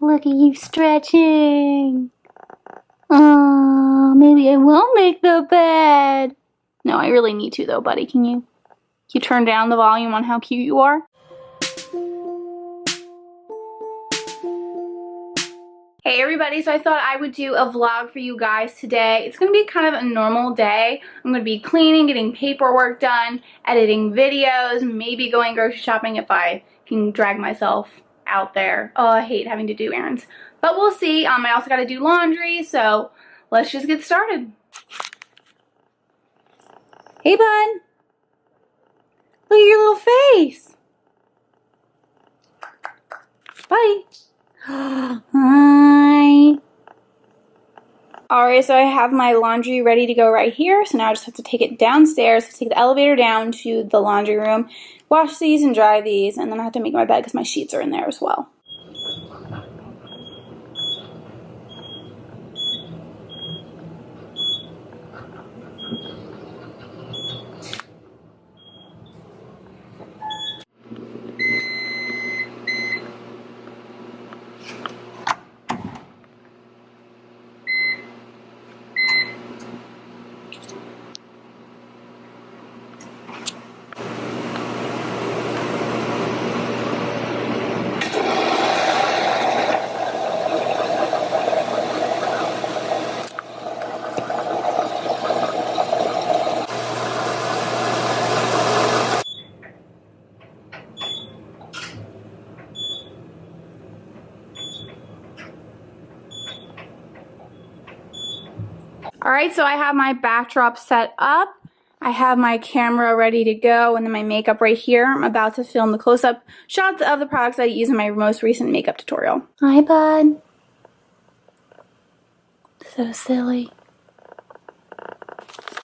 Look at you stretching. Maybe I will make the bed. No, I really need to though, buddy. Can you turn down the volume on how cute you are? Hey everybody, so I thought I would do a vlog for you guys today. It's going to be kind of a normal day. I'm going to be cleaning, getting paperwork done, editing videos, maybe going grocery shopping if I can drag myself out there. Oh, I hate having to do errands. But we'll see. I also got to do laundry, so let's just get started. Hey, bud. Look at your little face. Buddy. Hi. Alright, so I have my laundry ready to go right here. So now I just have to take it downstairs, take the elevator down to the laundry room, wash these and dry these, and then I have to make my bed because my sheets are in there as well. Alright, so I have my backdrop set up. I have my camera ready to go and then my makeup right here. I'm about to film the close-up shots of the products I use in my most recent makeup tutorial. Hi, bud. So silly.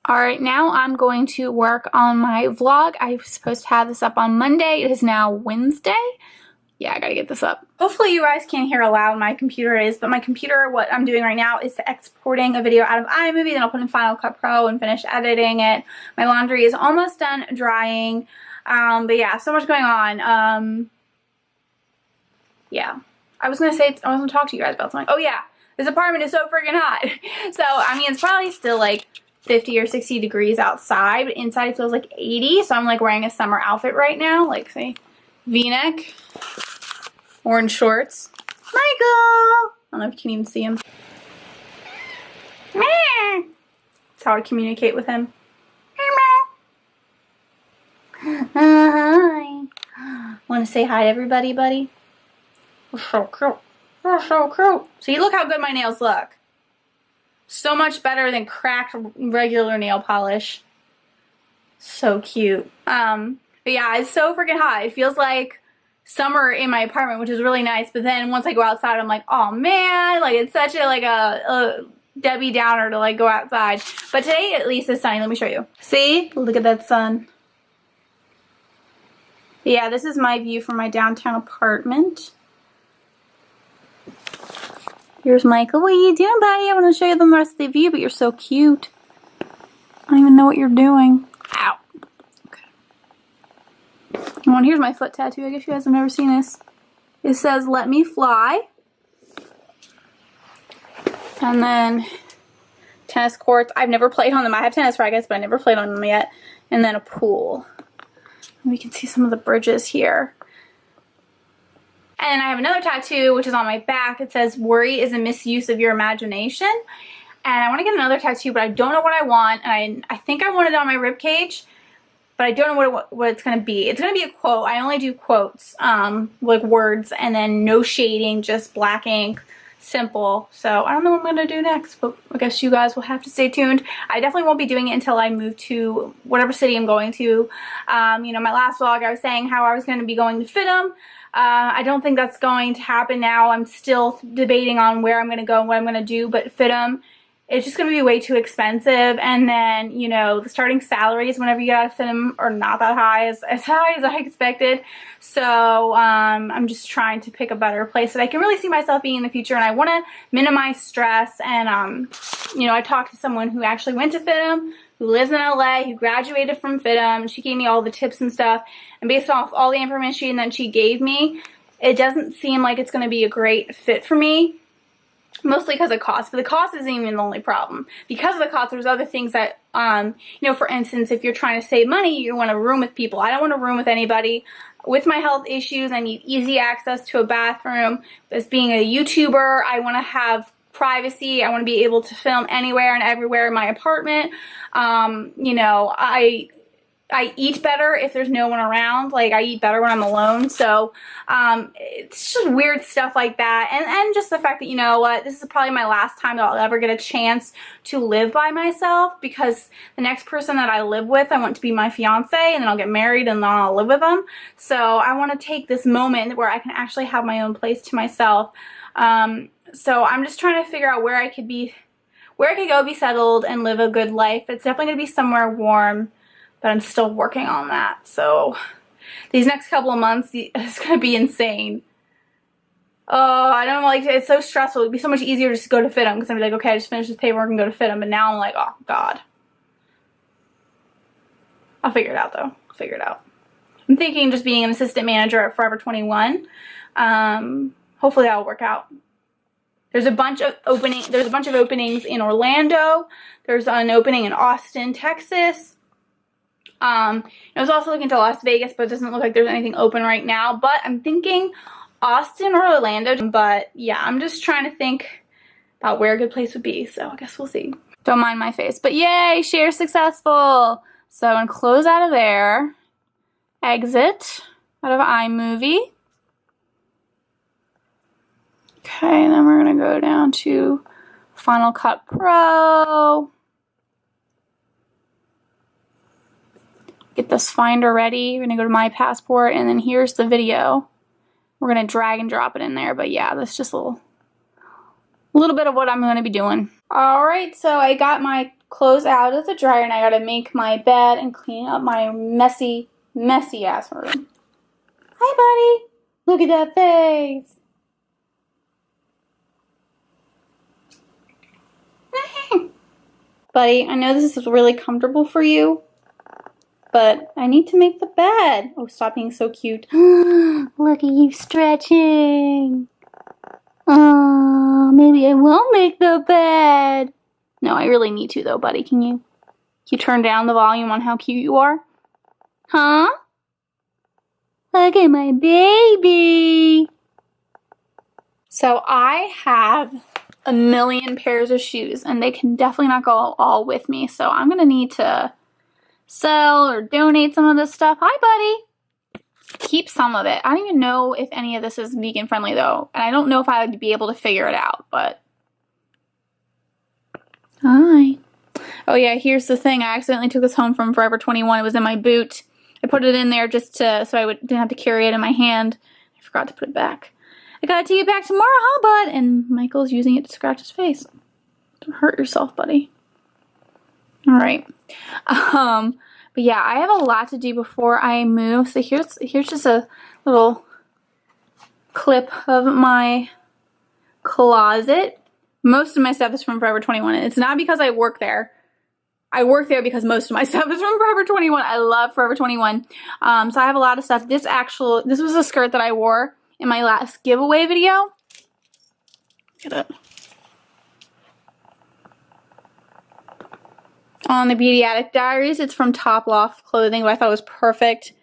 Alright, now I'm going to work on my vlog. I was supposed to have this up on Monday. It is now Wednesday. Yeah, I gotta get this up. Hopefully you guys can't hear how loud my computer is, but my computer, what I'm doing right now is exporting a video out of iMovie, then I'll put in Final Cut Pro and finish editing it. My laundry is almost done drying, but yeah, so much going on. Yeah, I was gonna say, I was gonna talk to you guys about something. Oh yeah, this apartment is so freaking hot. So, I mean, it's probably still like 50 or 60 degrees outside, but inside it feels like 80, so I'm like wearing a summer outfit right now, like say, V-neck. Orange shorts. Michael! I don't know if you can even see him. That's how I communicate with him. Hi. Want to say hi to everybody, buddy? We're so cute. We're so cute. See, look how good my nails look. So much better than cracked regular nail polish. So cute. But yeah, it's so freaking hot. It feels like summer in my apartment, which is really nice, but then once I go outside I'm like, oh man, like it's such a Debbie Downer to like go outside. But today at least it's sunny. Let me show you. See, look at that sun. Yeah, this is my view from my downtown apartment. Here's Michael. What are you doing, buddy? I want to show you the rest of the view, but you're so cute. I don't even know what you're doing. Ow. Well, here's my foot tattoo. I guess you guys have never seen this. It says, "Let me fly." And then tennis courts. I've never played on them. I have tennis rackets, but I never played on them yet. And then a pool. And we can see some of the bridges here. And I have another tattoo, which is on my back. It says, "Worry is a misuse of your imagination." And I want to get another tattoo, but I don't know what I want. And I think I want it on my ribcage. But I don't know what it's going to be. It's going to be a quote. I only do quotes, like words, and then no shading, just black ink, simple. So I don't know what I'm going to do next, but I guess you guys will have to stay tuned. I definitely won't be doing it until I move to whatever city I'm going to. You know, my last vlog I was saying how I was going to be going to FITM. I don't think that's going to happen now. I'm still debating on where I'm going to go and what I'm going to do, but FITM, it's just going to be way too expensive, and then, you know, the starting salaries whenever you gotta fit them are not that high, as high as I expected. So I'm just trying to pick a better place that I can really see myself being in the future, and I want to minimize stress. And you know, I talked to someone who actually went to FITM, who lives in LA, who graduated from FITM, and she gave me all the tips and stuff, and based off all the information that she gave me, it doesn't seem like it's going to be a great fit for me. Mostly because of cost, but the cost isn't even the only problem. Because of the cost, there's other things that, you know, for instance, if you're trying to save money, you want to room with people. I don't want to room with anybody. With my health issues, I need easy access to a bathroom. As being a YouTuber, I want to have privacy. I want to be able to film anywhere and everywhere in my apartment. You know, I eat better if there's no one around. Like, I eat better when I'm alone. So, it's just weird stuff like that. And just the fact that, you know what, this is probably my last time that I'll ever get a chance to live by myself, because the next person that I live with, I want to be my fiance, and then I'll get married and then I'll live with them. So I want to take this moment where I can actually have my own place to myself. So I'm just trying to figure out where I could go be settled and live a good life. It's definitely going to be somewhere warm, but I'm still working on that. So these next couple of months, it's going to be insane. Oh, I don't like it. It's so stressful. It'd be so much easier just to go to FITM, because I'd be like, okay, I just finished this paperwork and go to FITM. But now I'm like, oh, God. I'll figure it out, though. I'll figure it out. I'm thinking just being an assistant manager at Forever 21. Hopefully that'll work out. There's a bunch of openings in Orlando. There's an opening in Austin, Texas. I was also looking to Las Vegas, but it doesn't look like there's anything open right now. But I'm thinking Austin or Orlando. But yeah, I'm just trying to think about where a good place would be. So I guess we'll see. Don't mind my face. But yay, share successful. So I'm going to close out of there. Exit out of iMovie. Okay, and then we're going to go down to Final Cut Pro. Get this finder ready. We're going to go to My Passport, and then here's the video. We're going to drag and drop it in there, but yeah, that's just a little bit of what I'm going to be doing. Alright, so I got my clothes out of the dryer, and I got to make my bed and clean up my messy, messy ass room. Hi, buddy. Look at that face. Buddy, I know this is really comfortable for you, but I need to make the bed. Oh, stop being so cute. Look at you stretching. Maybe I won't make the bed. No, I really need to though, buddy. Can you turn down the volume on how cute you are? Huh? Look at my baby. So I have a million pairs of shoes, and they can definitely not go all with me. So I'm going to need to sell or donate some of this stuff. Hi, buddy. Keep some of it. I don't even know if any of this is vegan friendly though, and I don't know if I would be able to figure it out, but hi. Oh yeah, here's the thing. I accidentally took this home from Forever 21. It was in my boot. I put it in there just so I didn't have to carry it in my hand. I forgot to put it back. I gotta take it back tomorrow, huh, bud? And Michael's using it to scratch his face. Don't hurt yourself, buddy. Alright. But yeah, I have a lot to do before I move. So here's just a little clip of my closet. Most of my stuff is from Forever 21. And it's not because I work there. I work there because most of my stuff is from Forever 21. I love Forever 21. So I have a lot of stuff. This was a skirt that I wore in my last giveaway video. Look at it. On the Beauty Addict Diaries. It's from Top Loft Clothing, but I thought it was perfect.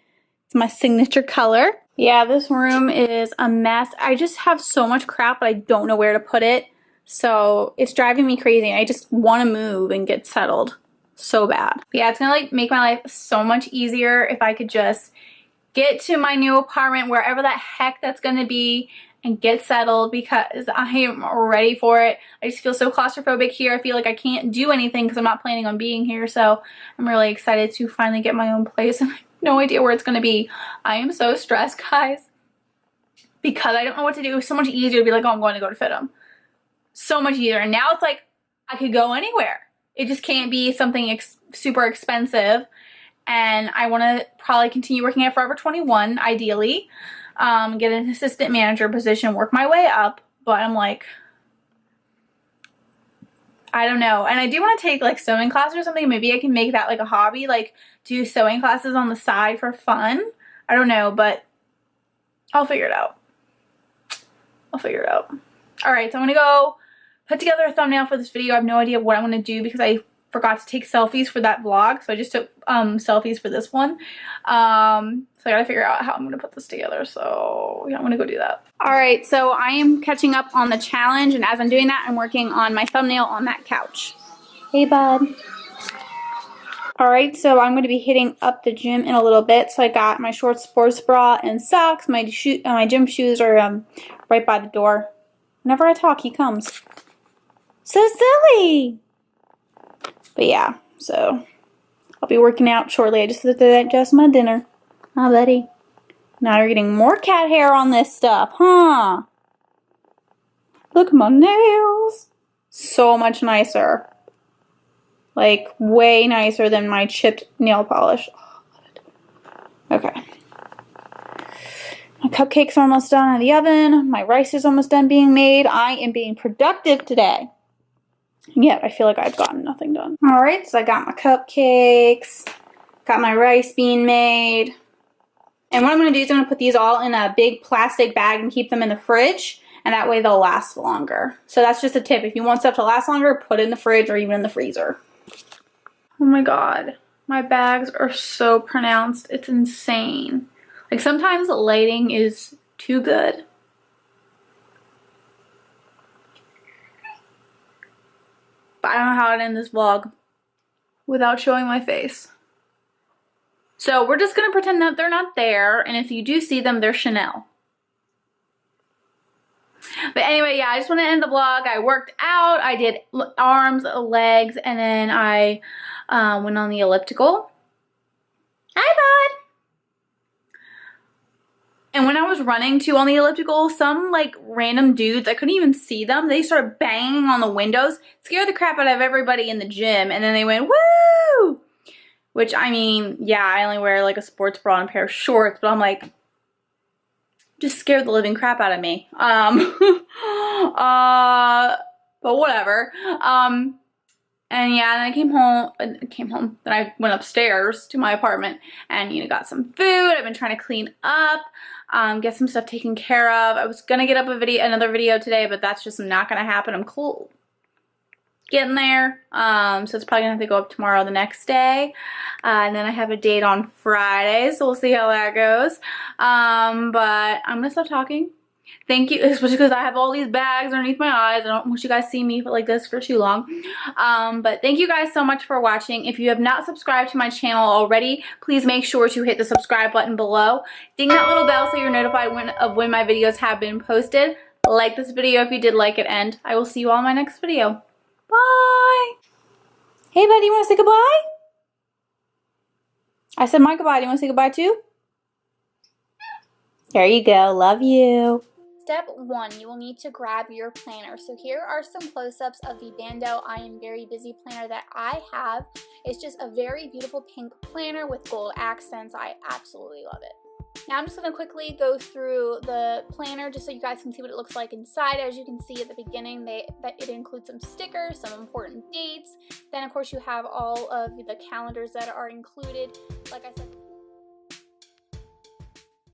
It's my signature color. Yeah, this room is a mess. I just have so much crap, but I don't know where to put it. So it's driving me crazy. I just want to move and get settled so bad. But yeah, it's gonna make my life so much easier if I could just get to my new apartment, wherever the heck that's gonna be, and get settled, because I am ready for it. I just feel so claustrophobic here. I feel like I can't do anything because I'm not planning on being here. So I'm really excited to finally get my own place, and I have no idea where it's gonna be. I am so stressed, guys, because I don't know what to do. It's so much easier to be like, oh, I'm going to go to FITM. So much easier. And now it's like I could go anywhere. It just can't be something super expensive. And I want to probably continue working at Forever 21, ideally. Get an assistant manager position, work my way up. But I'm like, I don't know. And I do want to take like sewing classes or something. Maybe I can make that like a hobby, like do sewing classes on the side for fun. I don't know, but I'll figure it out. I'll figure it out. All right, so I'm gonna go put together a thumbnail for this video. I have no idea what I'm gonna do because I forgot to take selfies for that vlog, so I just took selfies for this one. So I gotta figure out how I'm gonna put this together, so yeah, I'm gonna go do that. All right, so I am catching up on the challenge, and as I'm doing that, I'm working on my thumbnail on that couch. Hey, bud. All right, so I'm going to be hitting up the gym in a little bit. So I got my short sports bra and socks. My gym shoes are right by the door. Whenever I talk, he comes. So silly. But yeah, so I'll be working out shortly. I just had to digest my dinner. Huh, buddy? Now you're getting more cat hair on this stuff, huh? Look at my nails. So much nicer. Like, way nicer than my chipped nail polish. Oh, okay. My cupcakes are almost done in the oven. My rice is almost done being made. I am being productive today. And yet, I feel like I've gotten nothing done. Alright, so I got my cupcakes. Got my rice being made. And what I'm going to do is I'm going to put these all in a big plastic bag and keep them in the fridge. And that way they'll last longer. So that's just a tip. If you want stuff to last longer, put it in the fridge or even in the freezer. Oh my god, my bags are so pronounced. It's insane. Like, sometimes the lighting is too good. But I don't know how to end this vlog without showing my face. So we're just gonna pretend that they're not there, and if you do see them, they're Chanel. But anyway, yeah, I just want to end the vlog. I worked out, I did arms, legs, and then I went on the elliptical. Hi, bud! And when I was running too on the elliptical, some like random dudes, I couldn't even see them, they started banging on the windows, scared the crap out of everybody in the gym, and then they went, woo! Which, I mean, yeah, I only wear like a sports bra and a pair of shorts, but I'm like, just scared the living crap out of me. But whatever. And yeah, then I came home, then I went upstairs to my apartment and, you know, got some food. I've been trying to clean up, get some stuff taken care of. I was gonna get up another video today, but that's just not gonna happen. I'm cool. Getting there. So it's probably gonna have to go up tomorrow, the next day. And then I have a date on Friday, so we'll see how that goes. But I'm gonna stop talking. Thank you, especially because I have all these bags underneath my eyes. I don't want you guys to see me like this for too long. But thank you guys so much for watching. If you have not subscribed to my channel already, please make sure to hit the subscribe button below. Ding that little bell so you're notified when my videos have been posted. Like this video if you did like it, and I will see you all in my next video. Bye! Hey buddy, you want to say goodbye? I said my goodbye. Do you want to say goodbye too? There you go. Love you. Step 1, you will need to grab your planner. So here are some close-ups of the Bando I Am Very Busy planner that I have. It's just a very beautiful pink planner with gold accents. I absolutely love it. Now I'm just going to quickly go through the planner just so you guys can see what it looks like inside. As you can see at the beginning, it includes some stickers, some important dates. Then of course you have all of the calendars that are included. Like I said.